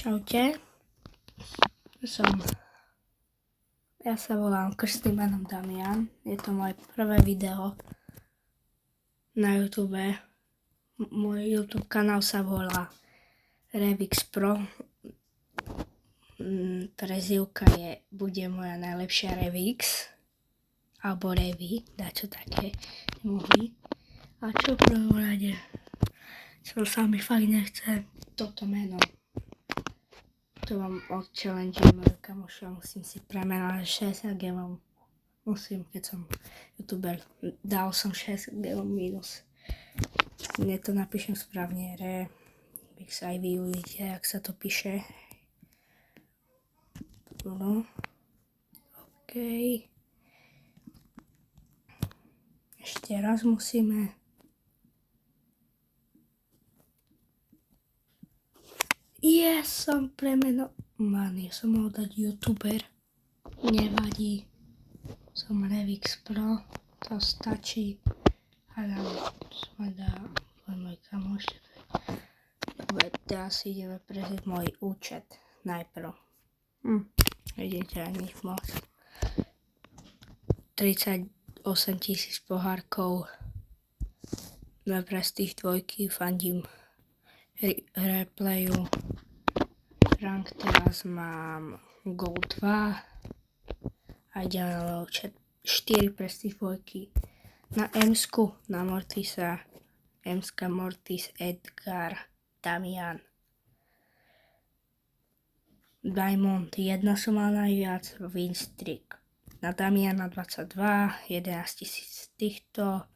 Čaute. Ja sa volám krstným menom Damian. Je to moje prvé video na YouTube. Môj YouTube kanál sa volá Revix Pro. Prezývka bude moja najlepšia Revix. Alebo Revi, dačo také nemohli. A čo v prvom rade? Čo sa mi fakt nechce toto meno. To vám odchallengeujem moju kamoša, musím si premenovať 60 gemov. Musím, keď som youtuber, dal som 60 gemov minus. Mne to napíšem správne, Revix, aj vy uvidíte, jak sa to píše. No. OK. Ešte raz musíme. Som premenovaný, som mohol dať youtuber, nevadí, som Revix Pro, to stačí, ale som dá môj kamoš. Dobre, teraz si ideme prezrieť môj účet najprv. Vidíte, ani moc. 38 000 pohárkov, 2 prestíž dvojky, fandím replayu. Rank teraz mám Gold 2 a ideme na účet 4 prestíž dvojky. Na M-sku, na Mortisa, M-ska Mortis, Edgar, Damian. Diamond 1 som mal najviac, win streak. Na Damiana 22, 11 000 týchto.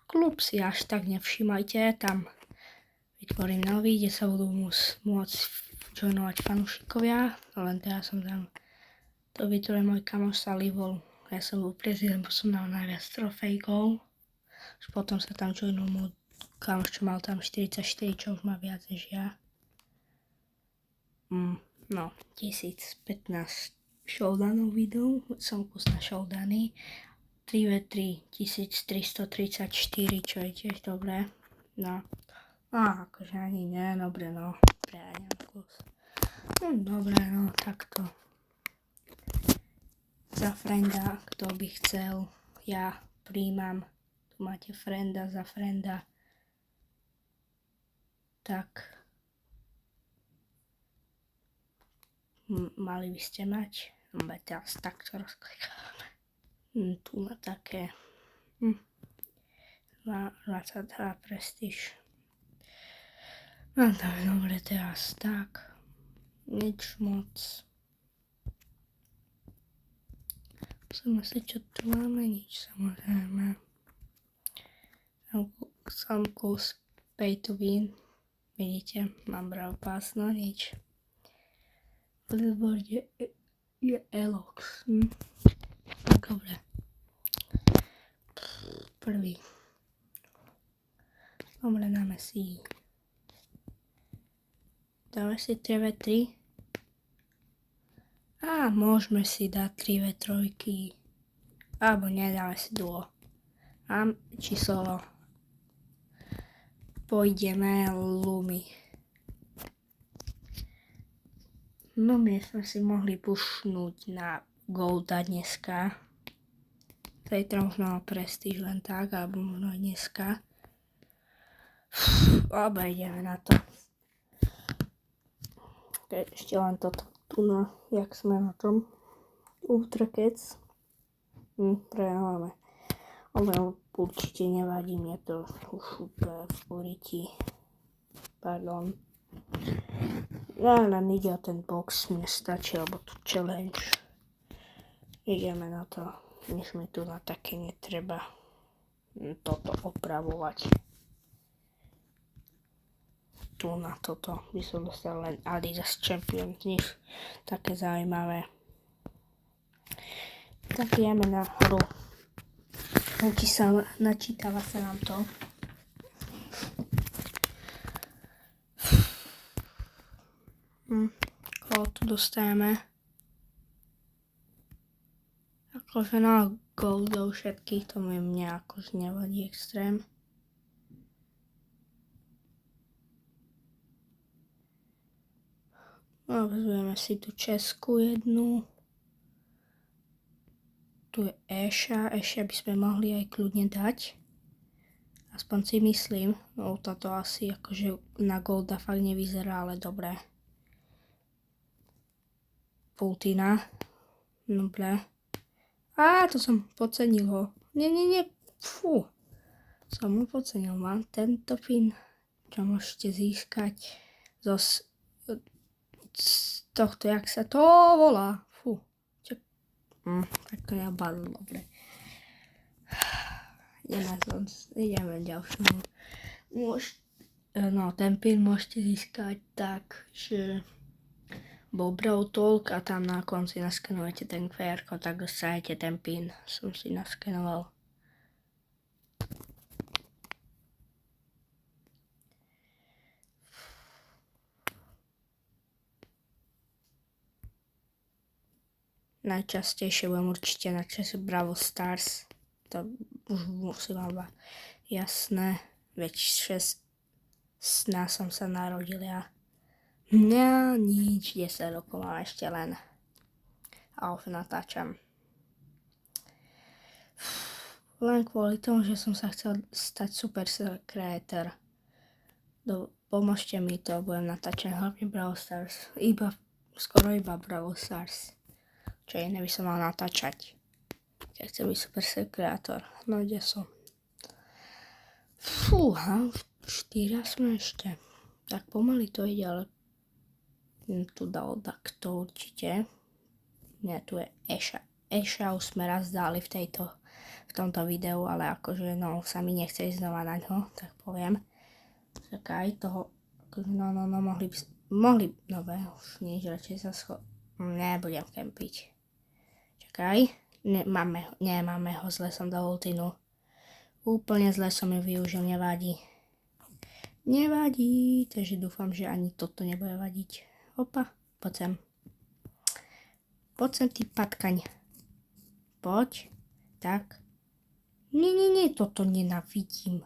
Klub si až tak nevšímajte, tam vytvorím nový, kde sa budú môcť joinovať fanúšikovia, len teraz som tam to vytvoril môj kamoš Salivol. Ja som bol prezident, bo som dal najviac trofejkov. Potom sa tam joinul môj kamoš, čo mal tam 44, čo už má viac než ja. 1015 showdownov videl, som kus na showdowny. 3v3 1334, čo je tiež dobré. No. Akože ani nie, dobre, no. Preháňam kus. Dobre, no, takto. Za frenda, kto by chcel, ja príjmam. Tu máte frenda, za frenda. Tak. Mali by ste mať. Teraz takto rozklikáme. Tu na také. 22 prestíž. No tak, dobre, teraz tak. Nič moc. Musíme si, čo tu máme, nič samozrejme. Som kus pay to win. Vidíte, mám brav pás, no nič. V leaderboarde je Elox. Tak, dobre. Prvý. Dobre, dáme si 3v3. Môžeme si dať 3v3. Alebo nedáme si duo. Či solo. Pôjdeme Lumi. My sme si mohli pušnúť na Golda dneska. Zajtra možno prestíž len tak, alebo možno aj dneska. Alebo ideme na to. Ešte len toto tu na, jak sme na tom. Ultrakec. Preháme. Ale určite nevadí, mne to už úplne v poriti. Pardon. Len ide o ten box, mne stačí, alebo tu challenge. Ideme na to, než mi tu na také netreba toto opravovať. Tu na toto by som dostal len Adidas Champion, nič také zaujímavé. Tak ideme na hru. Načítava sa nám to. Koho tu dostajeme? Akože na goldov všetkých, to mi mňa akože nevadí extrém. No, vezmeme si tu českú jednu. Tu je Eša by sme mohli aj kľudne dať. Aspoň si myslím, no táto asi akože na Golda fakt nevyzerá, ale dobré. Pultina. Dobre. To som podcenil ho. Nie. Fú. Som ho podcenil. Mám tento pin, čo môžete získať z tohto, jak sa to volá. Fú. Tak to neopadlo, dobre. Ideme ďalšiu. No, ten pin môžete získať tak, že bol Brawl Talk a tam na konci naskenujete ten QR kód, tak dostanete ten pin. Som si naskenoval. Najčastejšie budem určite na čase Brawl Stars. To už musím mať jasné. Veď 16 som sa narodil ja. No nič, 10 rokov mám ešte len. A už natáčam. Len kvôli tomu, že som sa chcel stať super creator. Pomôžte mi to, budem natáčať hlavne Brawl Stars. Skoro iba Brawl Stars. Čo iné by som mal natáčať. Keď chcem byť super creator. No kde som? Fúha, 4 sme ešte. Tak pomaly to ide, ale tu dal takto určite. Nie, tu je Eša už sme raz dali v tomto videu, ale akože no sa mi nechce ísť znova na ňo, tak poviem. Čakaj, toho, akože no, mohli, už nič, radšej sa nebudem kempiť. Čakaj, nemáme ho, zle som dal ultinu. Úplne zle som ju využil, nevadí. Takže dúfam, že ani toto nebude vadiť. Opa, poď sem. Poď sem, ty patkaň. Poď. Tak. Nie, toto nenávidím.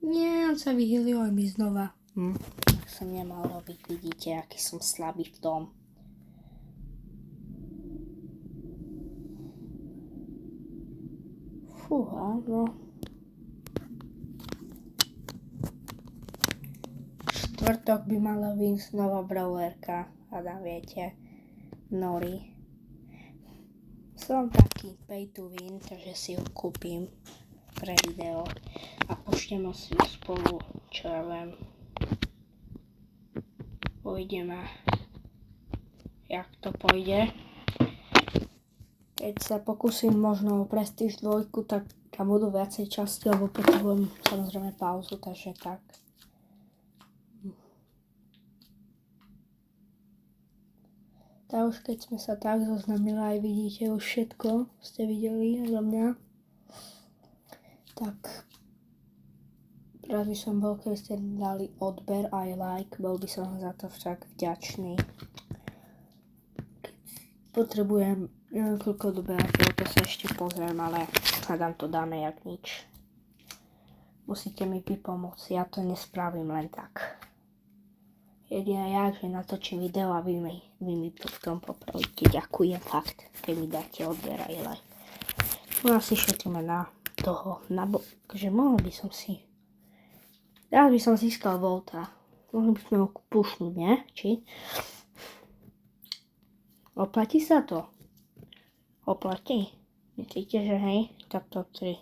Nie, on sa vyhýlil aj mi znova. Tak som nemal robiť, vidíte, aký som slabý v tom. Fúha, no. Štvrtok by mala vyjsť nová brawlerka. A viete, Nori. Som taký pay to win, takže si ho kúpim pre video a počneme si spolu, čo ja viem. Uvidíme, jak to pôjde. Keď sa pokúsim možno o Prestige 2, tak tam budú viacej časti, lebo potrebujem samozrejme pauzu, takže tak. Tak už keď sme sa tak zoznamili, aj vidíte už všetko, ste videli zo mňa. Tak rád by som bol, keby ste dali odber aj like, bol by som za to však vďačný. Potrebujem, neviem koľko odberateľov, to sa ešte pozriem, ale hádam to dáme jak nič. Musíte mi pomôcť, ja to nespravím len tak. Jedine ja, že natočím video a vy mi to v tom popravíte. Ďakujem fakt, keď mi dáte odber aj like. No asi šetríme na toho, že mohol by som si. Rád by som získal Volta. Mohli by sme ho pušnúť, nie? Či? Oplatí sa to? Oplatí? Myslíte, že hej? Takto 3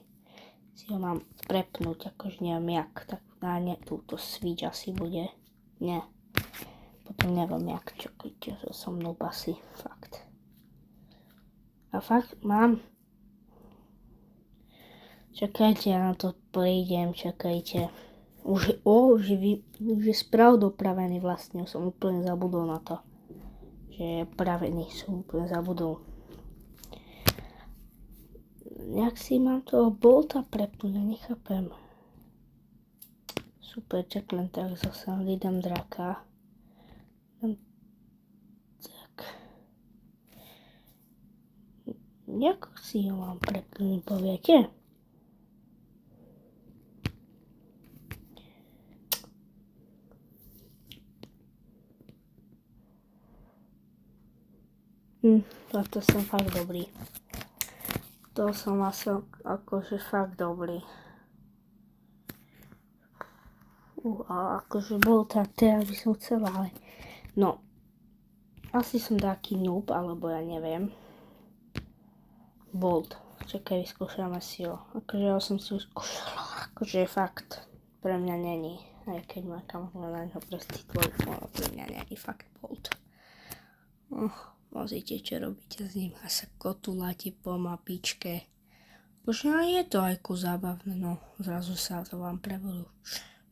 si ho mám prepnúť, akože neviem jak. Tak ne, túto switch asi bude. Nie. Potom neviem jak, čakajte, že som noob asi. Fakt. A fakt mám. Čakajte, ja na to prídem, čakajte. Už je sprav dopravený vlastne, som úplne zabudol na to. Že je pravený, som úplne zabudol. Jak si mám toho Bolta prepnúť, ja nechápem. Super, čak len tak zase vydám draka. Tak. Jak si ho mám prepnúť, poviete? To som fakt dobrý. To som asi akože fakt dobrý. A akože bol teraz by som chcela, ale no, asi som taký noob, alebo ja neviem. Bolt. Čakaj, vyskúšame si ho. Akože ja som si ho skúšala. Akože fakt pre mňa není. Aj keď ma kamoška na ňo prestýtlo, pre mňa není fakt Bolt. Pozrite, čo robíte s ním. A sa kotuláte po mapičke. Už je to aj zábavné, no. Zrazu sa to vám prevodú.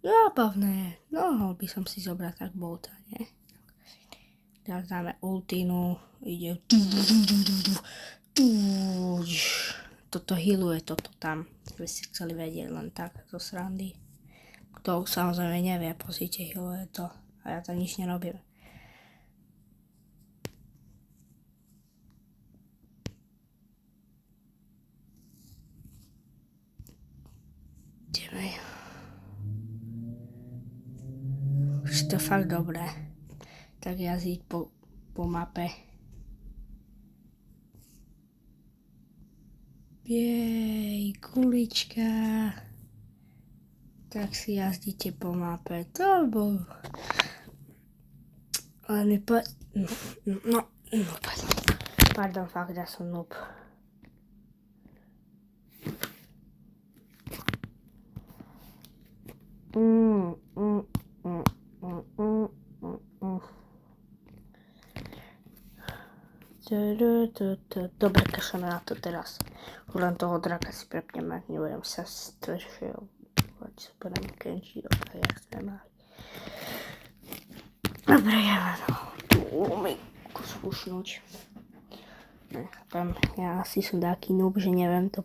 Zábavné. No, by som si zobral tak Bolta, nie? Teraz dáme ultinu. Ide. Toto healuje toto tam. By ste chceli vedieť len tak zo srandy. Kto samozrejme nevie, pozrite, healuje to. A ja to nič nerobím. Ideme. Už to fakt dobré. Tak jazdiť po mape. Jej, kulička. Tak si jazdíte po mape. To bol... Ale mi pardon, fakt, ja som noob. Dobre, kašľame na to teraz. Už len toho draka si prepneme, nebudem sa strešovať superem Kenji, dobre, jak sme mali. Dobre, ja tu umýku spúšnuť. Ja asi som taký noob, že neviem to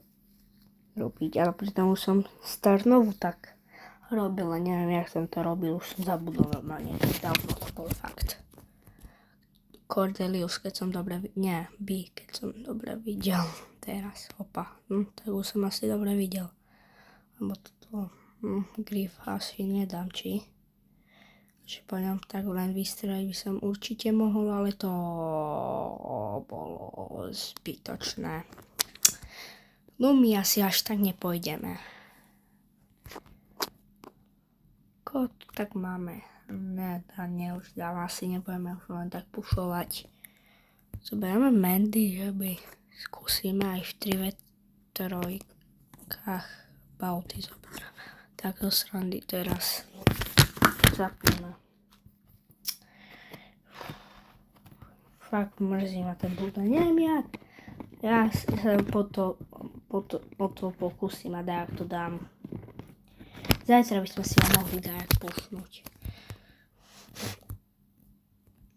robiť, ale pritom už som starnovu tak robil, neviem, jak som to robil, už som zabudol normálne, dávno to bol fakt. Cordelius, keď som dobre keď som dobre videl teraz, tak už som asi dobre videl. Lebo toto Griff asi nedám, či? Že po ňom tak len vystreliť by som určite mohol, ale to bolo zbytočné. No my asi až tak nepôjdeme. Kot tak máme. Už dávno asi nebudeme už len tak pušovať. Zoberieme Mandy, že by skúsime aj v 3v3 Bauty zoberieme. Tak zo srandy teraz zapneme. Fakt mrzí ma ten Buda. Neviem jak. Ja sa po to pokúsim a dajak to dám. Zajtra by sme si ho mohli dajak pušnúť.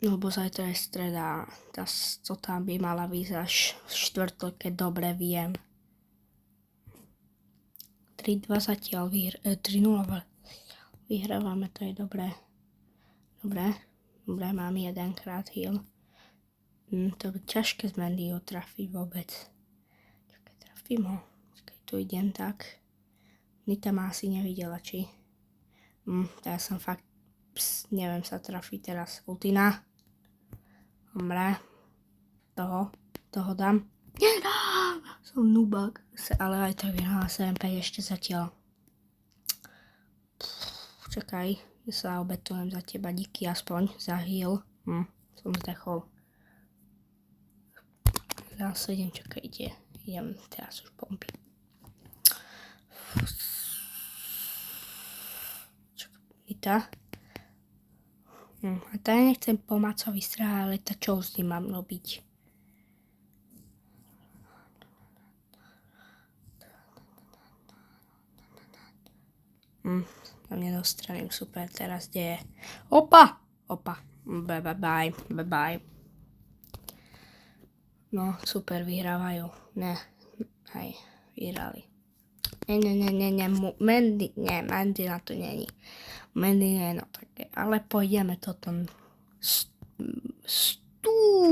Lebo zajtra je streda, to tam by mala výsť až v štvrtok, keď dobre viem. 3-2 zatiaľ 3-0 vyhrávame, to je dobré. Dobre, mám jedenkrát heal. To je ťažké z Mandyho trafiť vôbec. Čakaj, trafím ho. Čakaj, tu idem tak. Nita ma asi nevidela, či? Ja som fakt, neviem sa trafiť teraz. Ultina. Dobre. Toho dám. Nedám! Som nubák. Ale aj tak vyhrala 7-5 ešte zatiaľ. Čakaj, ja sa obetujem za teba. Díky aspoň za heal. Som zdechol. Zase idem, čakaj, idem teraz už pompy. Čakaj, a to ja nechcem po Macovi strahať, ale to čo s ním mám robiť? Tam nedostrelím, super, teraz kde je? Opa! Bye. No, super, vyhrávajú. Ne, aj, vyhrali. Mandy na to není. Mandy nie, no také, ale pôjdeme toto stúčko.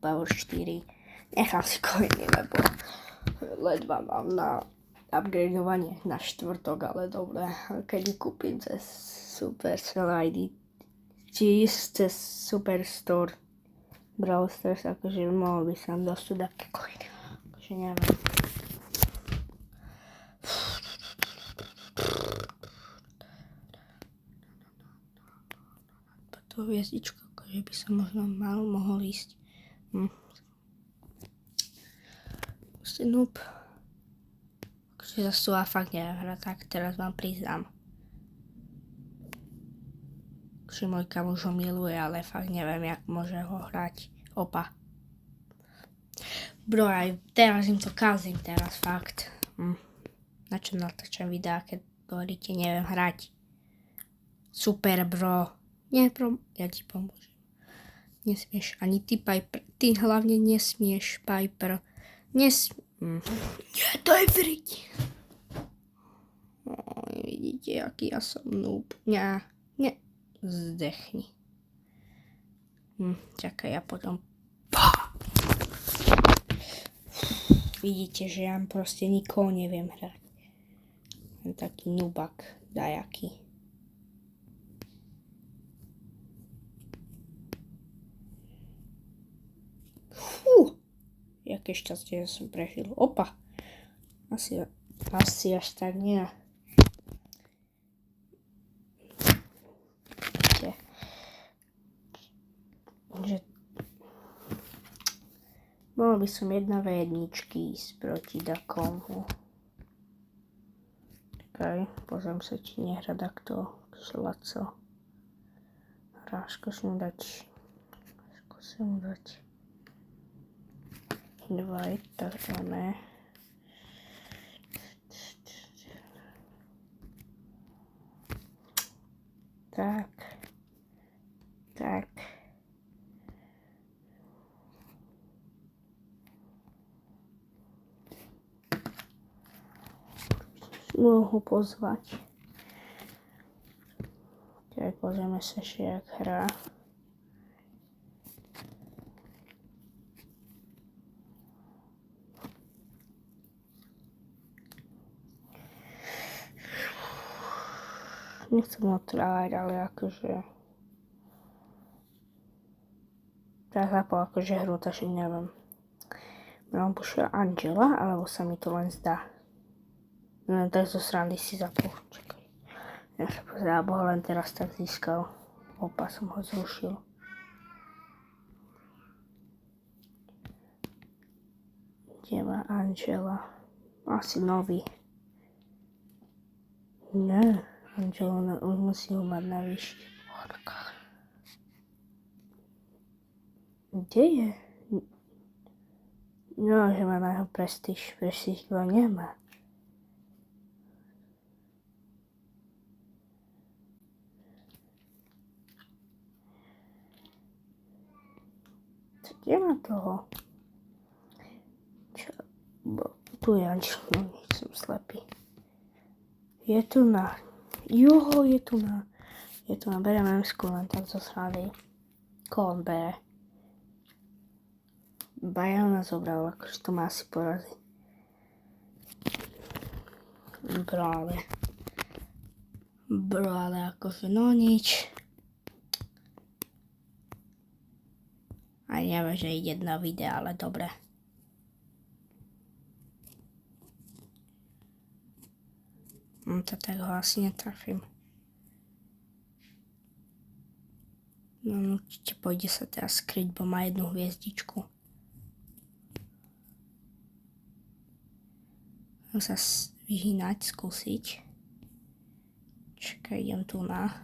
Power 4. Nechám si coiny, lebo ledva mám na upgradeovanie na štvrtok, ale dobre, keď kúpim cez Supercell ID cez Superstore Brawl Stars, akože mohol by sa nám dostať také coiny. Akože neviem. To hviezdičko, akože by som možno mohol ísť. Proste noob. Akože zase tu fakt neviem hrať, tak teraz vám priznám. Akože môj kamoš ho miluje, ale fakt neviem, jak môže ho hrať. Opa. Bro, aj teraz im to kazím, teraz fakt. Na čo natáčam videá, keď hovoríte, neviem hrať. Super, bro. Nie, ja ti pomôžem. Nesmieš ani ty, Piper. Ty hlavne nesmieš, Piper. Nie, to je vriť. Vidíte, aký ja som noob. Nie. Zdechni. Čakaj, ja potom. Vidíte, že ja proste nikoho neviem hrať. Len taký noobak, dajaký. Jaké šťastie, že som prežil. Opa. Asi až tak nie. Že mohol by som 1v1 ísť proti takomu. Čakaj, pozriem sa, či nehra takto šlaco. Skúsim dať 2, tak ne. Tak. Mohu pozvať. Tak pozrieme sa ešte, jak hrá. Nechcem ho trávať, ale akože tak zapol akože hru, takže neviem. Mám pošiel Angela, alebo sa mi to len zdá. No tak zo srandy si zapol. Čakaj. Ja sa pozerám, alebo ho len teraz tak získal. Opa, som ho zrušil. Kde má Angela? Asi nový. Nie. Angela už musí ho mať na vyšších hodkách. Kde je? No, že má na jeho prestíž. Prestíž ho nemá. Kde má toho? Čo? Tu je Angela, som slepý. Je tu na... Joho, je tu na, berem M-sku len tak zo srady. Koho on bere? Bajana zobral, akože to má asi poraziť. Bro, ale akože no nič. Aj neviem, že ide na video, ale dobre. To tak ho asi netrafím. No určite pôjde sa teraz skryť, bo má 1 hviezdičku. Mám sa vyhýnať, skúsiť. Čakaj, idem tu na...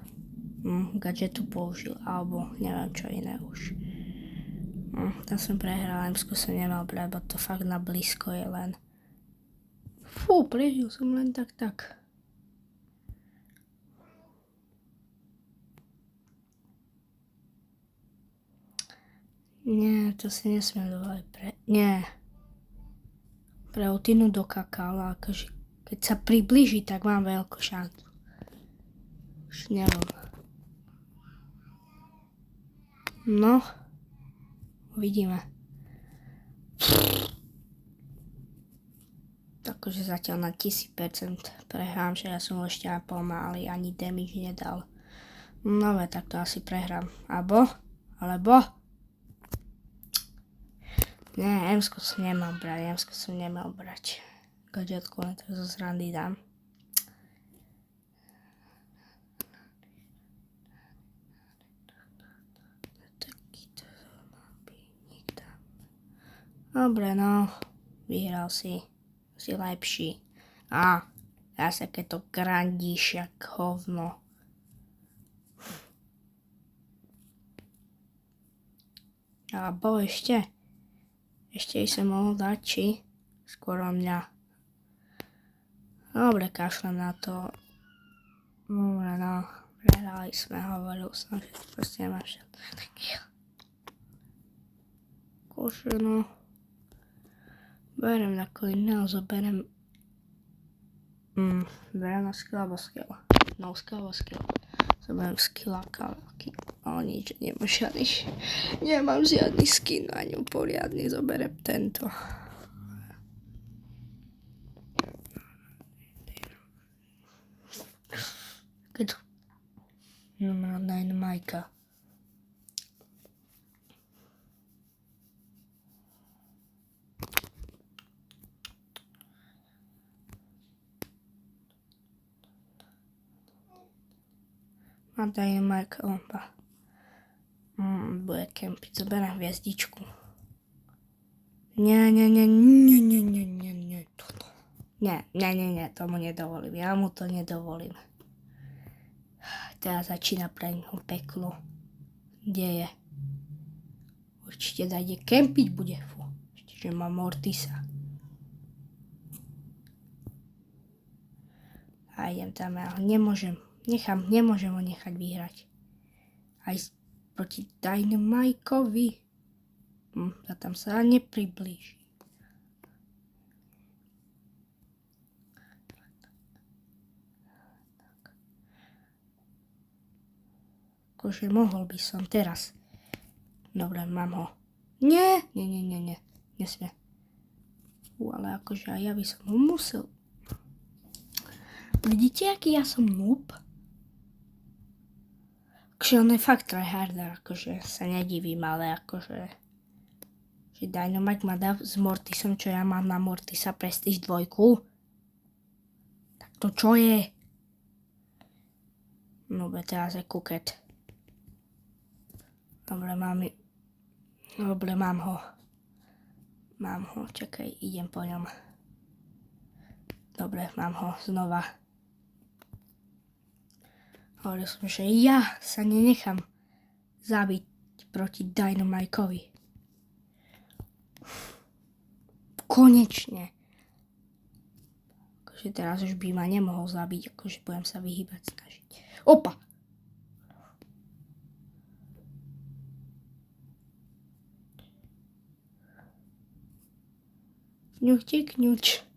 gadgetu použil, alebo neviem čo iné už. Tam som prehral, M-sku som nemal brať, bo to fakt na blízko je len. Fú, prežil som len tak. Nie, to si nesmiem dovoliť Nie. Pre Utinu do kakala, akože keď sa priblíži, tak mám veľkú šancu. Už neviem. No. Uvidíme. Takže zatiaľ na 1000% prehrám, že ja som ešte aj pomaly, ani damage nedal. No tak to asi prehrám. Alebo... Nie, M-sku som nemal brať. Gadžetku len tak zo srandy dám. Dobre, no. Vyhral si. Si lepší. Zase keď to grandíš jak hovno. Alebo ešte som mohol dať, či skôr o mňa. Dobre, kašlem na to. Dobre, no. Prehrali sme, hovoril som, že proste nemám všetko. Kože, no. Berem na iného, zoberem na skill alebo skill. No, skill alebo skill. Zoberiem skill a kalky. Ale nič, nemám žiadny skin ani poriadny, zoberiem tento. Keď mám Dynamajka. Mám Dynamajka, ompa. Bude kempiť, zoberiem hviezdičku. Nie, toto. Nie, tomu nedovolím, ja mu to nedovolím. Teraz začína pre ňoho peklo. Kde je? Určite dajde kempiť bude, fú. Ešte, že má Mortisa. A idem tam, ja ho nemôžem ho nechať vyhrať. Aj proti Dynamajkovi. A tam sa nepriblíži. Akože mohol by som teraz. Dobre, mám ho. Nie. Nesmie. Ale akože aj ja by som ho musel. Vidíte, aký ja som noob? Akože on je fakt tryharder, akože sa nedivím, ale akože... Že Dynamite ma dá s Mortisom, čo ja mám na Mortisa Prestige 2. Tak to čo je? No teraz je kuket. Dobre, mám ho. Čakaj, idem po ňom. Dobre, mám ho znova. Hovoril som, že ja sa nenechám zabiť proti Dynamajkovi. Konečne. Akože teraz už by ma nemohol zabiť, akože budem sa vyhýbať snažiť. Opa! Kňuč.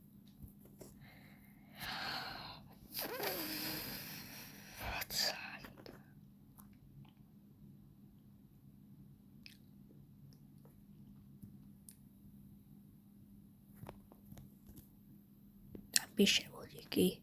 Zapíše vodíky.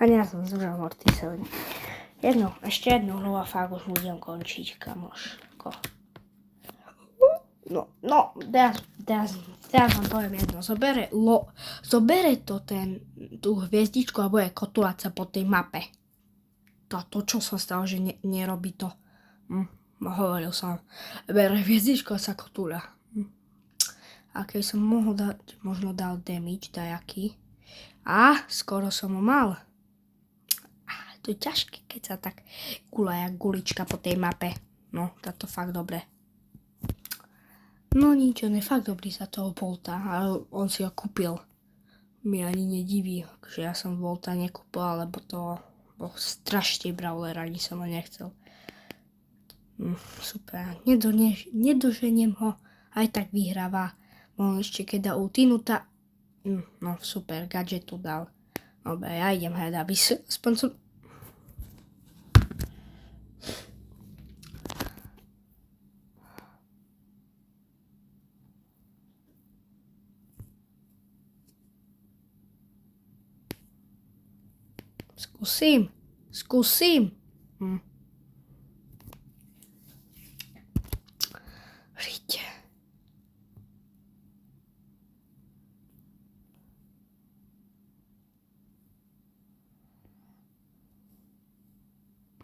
A ja som zobral Mortisovi. Ešte jednu hru a fakt už budem končiť, kamoško. No, teraz vám poviem jedno. Zobere to tú hviezdičku a bude kotulať sa po tej mape. To čo sa stalo, že nerobí to. Hovoril som, bere hviezdičku a sa kotúľa. A keď som mohol dať, možno dal damage dajaký. A skoro som ho mal. To je ťažké, keď sa tak kula jak gulička po tej mape. No, táto fakt dobre. No nič, on je fakt dobrý za toho Volta, ale on si ho kúpil. Mi ani nediví, že ja som Volta nekúpil, lebo to bol strašný brawler, ani som ho nechcel. Super, nedoženiem ho, aj tak vyhráva. On ešte keď dá ultinuta, No super, gadget tu dal. Dobre, ja idem hľadať, aby aspoň som... Skúsim. Príďte.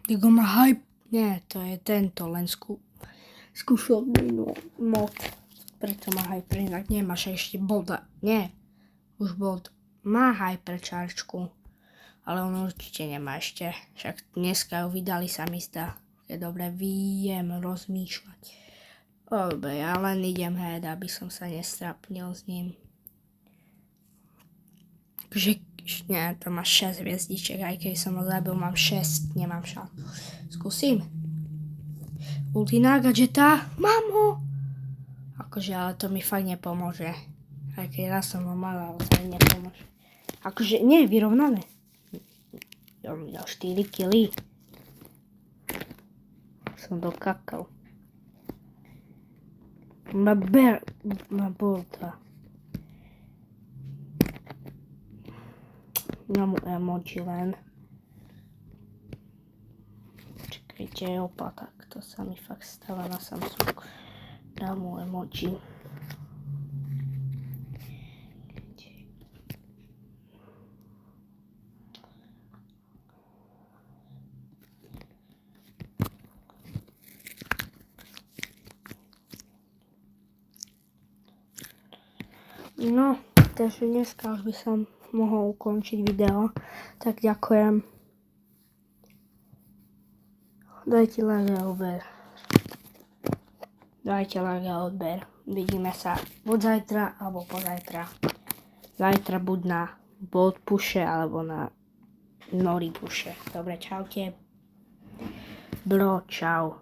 Digo má hype. Nie, to je tento, len skúšobný mod. Preto má hype, inak nemáš ešte boda. Nie, už bod má hyperčarčku. Ale on určite nemá ešte. Však dneska ju vydali, sa mi zdá. Je dobre, viem rozmýšľať. Dobre, ja len idem hľadať, aby som sa nestrapnil s ním. Takže, nie, to má 6 hviezdiček, aj keď som ho zabil, mám 6, nemám šancu. Skúsim. Ultina gadžeta, mám ho! Akože, ale to mi fakt nepomôže. Aj keď raz som ho mal, ale to mi nepomôže. Akože, nie, vyrovnané. Ja mi dal 4 kily. Som dokakal. Ma bolta. Dám mu emoji len. Čakajte, opa, tak to sa mi fakt stáva na Samsung. Dám mu emoji. No, takže dneska už by som mohol ukončiť video. Tak ďakujem. Dajte like a odber. Dajte like a odber. Vidíme sa buď zajtra, alebo pozajtra. Zajtra buď na Bolt puše, alebo na Nori puše. Dobre, čaute. Bro, čau.